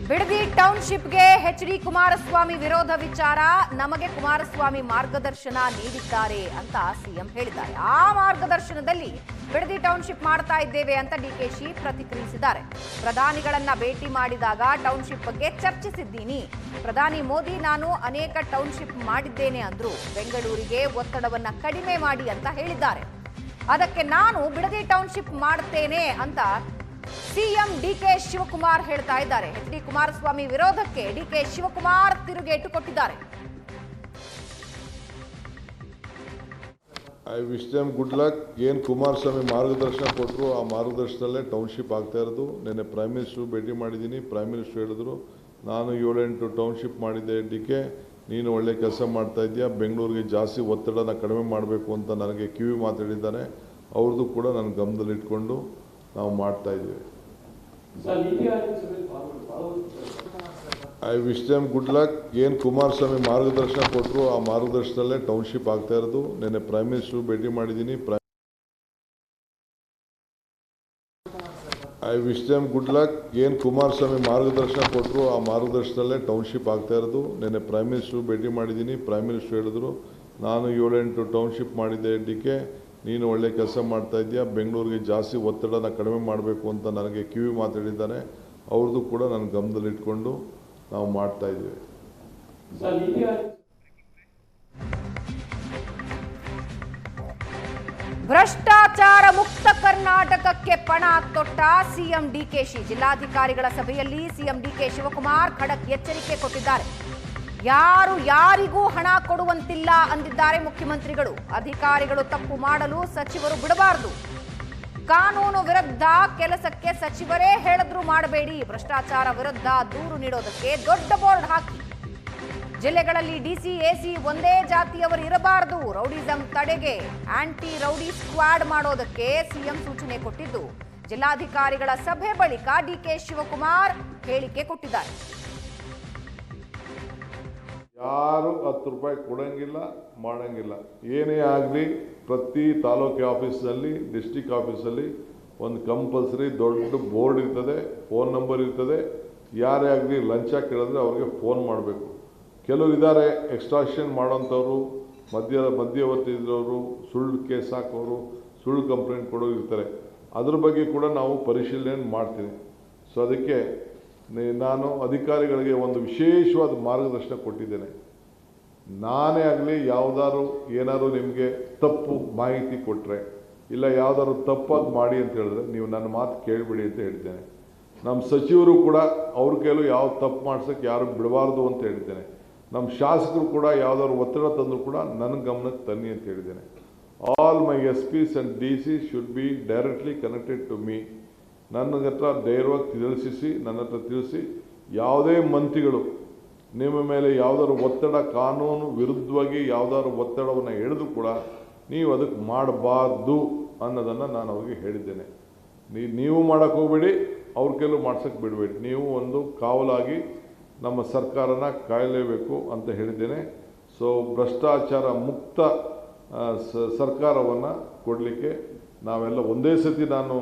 Bidadi ಟೌನ್ಶಿಪ್ಗೆ H D. Kumaraswamy ವಿರೋಧ ವಿಚಾರ ನಮಗೆ ಕುಮಾರಸ್ವಾಮಿ ಮಾರ್ಗದರ್ಶನ ನೀಡಿದ್ದಾರೆ ಅಂತ ಸಿಎಂ ಹೇಳಿದ್ದಾರೆ. ಆ ಮಾರ್ಗದರ್ಶನದಲ್ಲಿ ಬಿಡದಿ ಟೌನ್ಶಿಪ್ ಮಾಡ್ತಾ ಇದ್ದೇವೆ ಅಂತ ಡಿಕೆಶಿ ಪ್ರತಿಕ್ರಿಯಿಸಿದ್ದಾರೆ. ಪ್ರಧಾನಿಗಳನ್ನ ಭೇಟಿ ಮಾಡಿದಾಗ ಟೌನ್ಶಿಪ್ ಬಗ್ಗೆ ಚರ್ಚಿಸಿದ್ದೀನಿ. ಪ್ರಧಾನಿ ಮೋದಿ ನಾನು ಅನೇಕ ಟೌನ್ಶಿಪ್ ಮಾಡಿದ್ದೇನೆ ಅಂದ್ರು. ಬೆಂಗಳೂರಿಗೆ ಒತ್ತಡವನ್ನ ಕಡಿಮೆ ಮಾಡಿ ಅಂತ ಹೇಳಿದ್ದಾರೆ. ಅದಕ್ಕೆ ನಾನು ಬಿಡದಿ ಟೌನ್ಶಿಪ್ ಮಾಡ್ತೇನೆ ಅಂತ ಸಿಎಂ ಡಿಕೆ ಶಿವಕುಮಾರ್ ಹೇಳ್ತಾ ಇದ್ದಾರೆ. ಎಚ್.ಡಿ. ಕುಮಾರಸ್ವಾಮಿ ವಿರೋಧಕ್ಕೆ ಡಿಕೆ ಶಿವಕುಮಾರ್ ತಿರುಗೇಟು ಕೊಟ್ಟಿದ್ದಾರೆ. I wish them good luck. ಏನು ಕುಮಾರಸ್ವಾಮಿ ಮಾರ್ಗದರ್ಶನ ಕೊಟ್ಟರು ಆ ಮಾರ್ಗದರ್ಶನದಲ್ಲೇ ಟೌನ್ಶಿಪ್ ಆಗ್ತಾ ಇರೋದು. ನಿನ್ನೆ ಪ್ರೈಮ್ ಮಿನಿಸ್ಟ್ರು ಭೇಟಿ ಮಾಡಿದ್ದೀನಿ. ಪ್ರೈಮ್ ಮಿನಿಸ್ಟ್ರು ಹೇಳಿದ್ರು ನಾನು 7-8 ಟೌನ್ಶಿಪ್ ಮಾಡಿದ್ದೆ, ಡಿಕೆ ನೀನು ಒಳ್ಳೆ ಕೆಲಸ ಮಾಡ್ತಾ ಇದೆಯಾ, ಬೆಂಗಳೂರಿಗೆ ಜಾಸ್ತಿ ಒತ್ತಡನ ಕಡಿಮೆ ಮಾಡಬೇಕು ಅಂತ ನನಗೆ ಕಿವಿ ಮಾತಾಡಿದ್ದಾರೆ. ಅವ್ರದ್ದು ಕೂಡ ನನ್ನ ಗಮನದಲ್ಲಿಟ್ಕೊಂಡು ನಾವು ಮಾಡ್ತಾ ಇದ್ದೀವಿ. I wish them good luck. ಏನು ಕುಮಾರಸ್ವಾಮಿ ಮಾರ್ಗದರ್ಶನ ಕೊಟ್ಟರು ಆ ಮಾರ್ಗದರ್ಶನದಲ್ಲೇ ಟೌನ್ಶಿಪ್ ಆಗ್ತಾ ಇರೋದು. ನಿನ್ನೆ ಪ್ರೈಮ್ ಮಿನಿಸ್ಟ್ರು ಭೇಟಿ ಮಾಡಿದ್ದೀನಿ. I wish them good luck. ಏನು ಕುಮಾರಸ್ವಾಮಿ ಮಾರ್ಗದರ್ಶನ ಕೊಟ್ಟರು ಆ ಮಾರ್ಗದರ್ಶನದಲ್ಲೇ ಟೌನ್ಶಿಪ್ ಆಗ್ತಾ ಇರೋದು. ನಿನ್ನೆ ಪ್ರೈಮ್ ಮಿನಿಸ್ಟ್ರು ಭೇಟಿ ಮಾಡಿದ್ದೀನಿ. ಪ್ರೈಮ್ ಮಿನಿಸ್ಟ್ರು ಹೇಳಿದ್ರು ನಾನು 7-8 ಟೌನ್ಶಿಪ್ ಮಾಡಿದ್ದೆ, ಡಿಕೆ ನೀನು ಒಳ್ಳೆ ಕೆಲಸ ಮಾಡ್ತಾ ಇದೆಯಾ, ಬೆಂಗಳೂರಿಗೆ ಜಾಸ್ತಿ ಒತ್ತಡನ ಕಡಿಮೆ ಮಾಡಬೇಕು ಅಂತ ನನಗೆ ಕಿವಿ ಮಾತಾಡಿದ್ದಾರೆ. ಅವ್ರದ್ದು ಕೂಡ ನನ್ನ ಗಮನದಲ್ಲಿಟ್ಕೊಂಡು ನಾವು ಮಾಡ್ತಾ ಇದ್ದೀವಿ. ಭ್ರಷ್ಟಾಚಾರ ಮುಕ್ತ ಕರ್ನಾಟಕಕ್ಕೆ ಪಣ ತೊಟ್ಟ ಸಿಎಂ ಡಿಕೆಶಿ. ಜಿಲ್ಲಾಧಿಕಾರಿಗಳ ಸಭೆಯಲ್ಲಿ ಸಿಎಂ ಡಿಕೆ ಶಿವಕುಮಾರ್ ಖಡಕ್ ಎಚ್ಚರಿಕೆ ಕೊಟ್ಟಿದ್ದಾರೆ. ಯಾರು ಯಾರಿಗೂ ಹಣ ಕೊಡುವಂತಿಲ್ಲ ಅಂದಿದ್ದಾರೆ ಮುಖ್ಯಮಂತ್ರಿಗಳು. ಅಧಿಕಾರಿಗಳು ತಪ್ಪು ಮಾಡಲು ಸಚಿವರು ಬಿಡಬಾರದು. ಕಾನೂನು ವಿರುದ್ಧ ಕೆಲಸಕ್ಕೆ ಸಚಿವರೇ ಹೇಳಿದ್ರು ಮಾಡಬೇಡಿ. ಭ್ರಷ್ಟಾಚಾರ ವಿರುದ್ಧ ದೂರು ನೀಡೋದಕ್ಕೆ ದೊಡ್ಡ ಬೋರ್ಡ್ ಹಾಕಿ. ಜಿಲ್ಲೆಗಳಲ್ಲಿ ಡಿಸಿ ಎಸಿ ಒಂದೇ ಜಾತಿಯವರು ಇರಬಾರದು. ರೌಡಿಸಂ ತಡೆಗೆ ಆಂಟಿ ರೌಡಿ ಸ್ಕ್ವಾಡ್ ಮಾಡೋದಕ್ಕೆ ಸಿಎಂ ಸೂಚನೆ ಕೊಟ್ಟಿದ್ದು ಜಿಲ್ಲಾಧಿಕಾರಿಗಳ ಸಭೆ ಬಳಿಕ ಡಿಕೆ ಶಿವಕುಮಾರ್ ಹೇಳಿಕೆ ಕೊಟ್ಟಿದ್ದಾರೆ. ಯಾರು 10 ರೂಪಾಯಿ ಕೊಡಂಗಿಲ್ಲ, ಮಾಡಂಗಿಲ್ಲ. ಏನೇ ಆಗಲಿ ಪ್ರತಿ ತಾಲೂಕು ಆಫೀಸ್ನಲ್ಲಿ, ಡಿಸ್ಟಿಕ್ ಆಫೀಸಲ್ಲಿ ಒಂದು ಕಂಪಲ್ಸರಿ ದೊಡ್ಡ ಬೋರ್ಡ್ ಇರ್ತದೆ, ಫೋನ್ ನಂಬರ್ ಇರ್ತದೆ. ಯಾರೇ ಆಗಲಿ ಲಂಚ ಕೇಳಿದ್ರೆ ಅವ್ರಿಗೆ ಫೋನ್ ಮಾಡಬೇಕು. ಕೆಲವರು ಇದ್ದಾರೆ ಎಕ್ಸ್ಟ್ರಾಕ್ಷನ್ ಮಾಡೋಂಥವ್ರು, ಮಧ್ಯವರ್ತಿ ಇರೋರು, ಸುಳ್ಳು ಕೇಸ್ ಹಾಕೋರು, ಸುಳ್ಳು ಕಂಪ್ಲೇಂಟ್ ಕೊಡೋರು ಇರ್ತಾರೆ. ಅದ್ರ ಬಗ್ಗೆ ಕೂಡ ನಾವು ಪರಿಶೀಲನೆ ಮಾಡ್ತೀವಿ. ಸೊ ಅದಕ್ಕೆ ನಾನು ಅಧಿಕಾರಿಗಳಿಗೆ ಒಂದು ವಿಶೇಷವಾದ ಮಾರ್ಗದರ್ಶನ ಕೊಟ್ಟಿದ್ದೇನೆ. ನಾನೇ ಆಗಲಿ ಯಾವುದಾದ್ರು ಏನಾದ್ರು ನಿಮಗೆ ತಪ್ಪು ಮಾಹಿತಿ ಕೊಟ್ಟರೆ, ಇಲ್ಲ ಯಾವುದಾದ್ರು ತಪ್ಪಾಗಿ ಮಾಡಿ ಅಂತ ಹೇಳಿದ್ರೆ ನೀವು ನನ್ನ ಮಾತು ಕೇಳಿಬಿಡಿ ಅಂತ ಹೇಳ್ತೇನೆ. ನಮ್ಮ ಸಚಿವರು ಕೂಡ ಅವ್ರ ಕೈಲೂ ಯಾವ ತಪ್ಪು ಮಾಡ್ಸೋಕ್ಕೆ ಯಾರು ಬಿಡಬಾರ್ದು ಅಂತ ಹೇಳ್ತೇನೆ. ನಮ್ಮ ಶಾಸಕರು ಕೂಡ ಯಾವುದಾದ್ರು ಒತ್ತಡ ತಂದರೂ ಕೂಡ ನನ್ನ ಗಮನಕ್ಕೆ ತನ್ನಿ ಅಂತ ಹೇಳಿದ್ದೇನೆ. All my SPs and DC should be directly connected to me. ನನ್ನ ಹತ್ರ ಧೈರ್ಯವಾಗಿ ನನ್ನ ಹತ್ರ ತಿಳಿಸಿ ಯಾವುದೇ ಮಂತ್ರಿಗಳು ನಿಮ್ಮ ಮೇಲೆ ಯಾವುದಾದ್ರು ಒತ್ತಡ, ಕಾನೂನು ವಿರುದ್ಧವಾಗಿ ಯಾವುದಾದ್ರು ಒತ್ತಡವನ್ನು ಹಿಡಿದು ಕೂಡ ನೀವು ಅದಕ್ಕೆ ಮಾಡಬಾರ್ದು ಅನ್ನೋದನ್ನು ನಾನು ಅವ್ರಿಗೆ ಹೇಳಿದ್ದೇನೆ. ನೀವು ಮಾಡೋಕ್ಕೆ ಹೋಗಬೇಡಿ, ಅವ್ರ ಕೈಲೂ ಮಾಡ್ಸೋಕ್ಕೆ ಬಿಡಬೇಡಿ. ನೀವು ಒಂದು ಕಾವಲಾಗಿ ನಮ್ಮ ಸರ್ಕಾರನ ಕಾಯಲೇಬೇಕು ಅಂತ ಹೇಳಿದ್ದೇನೆ. ಸೊ ಭ್ರಷ್ಟಾಚಾರ ಮುಕ್ತ ಸರ್ಕಾರವನ್ನು ಕೊಡಲಿಕ್ಕೆ ನಾವೆಲ್ಲ ಒಂದೇ ಸತಿ ನಾನು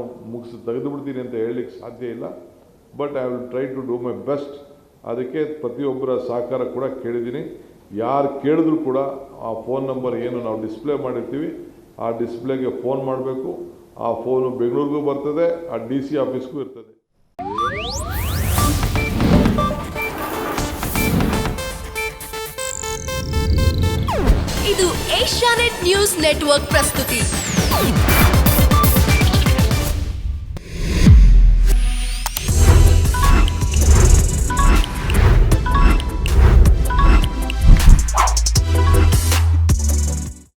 ತೆಗೆದು ಬಿಡ್ತೀನಿ ಅಂತ ಹೇಳಲಿಕ್ಕೆ ಸಾಧ್ಯ ಇಲ್ಲ. But I will try to do my best. ಅದಕ್ಕೆ ಪ್ರತಿಯೊಬ್ಬರ ಸಹಕಾರ ಕೂಡ ಕೇಳಿದ್ದೀನಿ. ಯಾರು ಕೇಳಿದ್ರು ಕೂಡ ಆ ಫೋನ್ ನಂಬರ್ ಏನು ನಾವು ಡಿಸ್ಪ್ಲೇ ಮಾಡಿರ್ತೀವಿ ಆ ಡಿಸ್ಪ್ಲೇಗೆ ಫೋನ್ ಮಾಡಬೇಕು. ಆ ಫೋನು ಬೆಂಗಳೂರಿಗೂ ಬರ್ತದೆ, ಆ DC ಆಫೀಸ್ಗೂ ಇರ್ತದೆ. ಇದು ಏಷ್ಯಾನೆಟ್ ನ್ಯೂಸ್ ನೆಟ್ವರ್ಕ್ ಪ್ರಸ್ತುತಿ.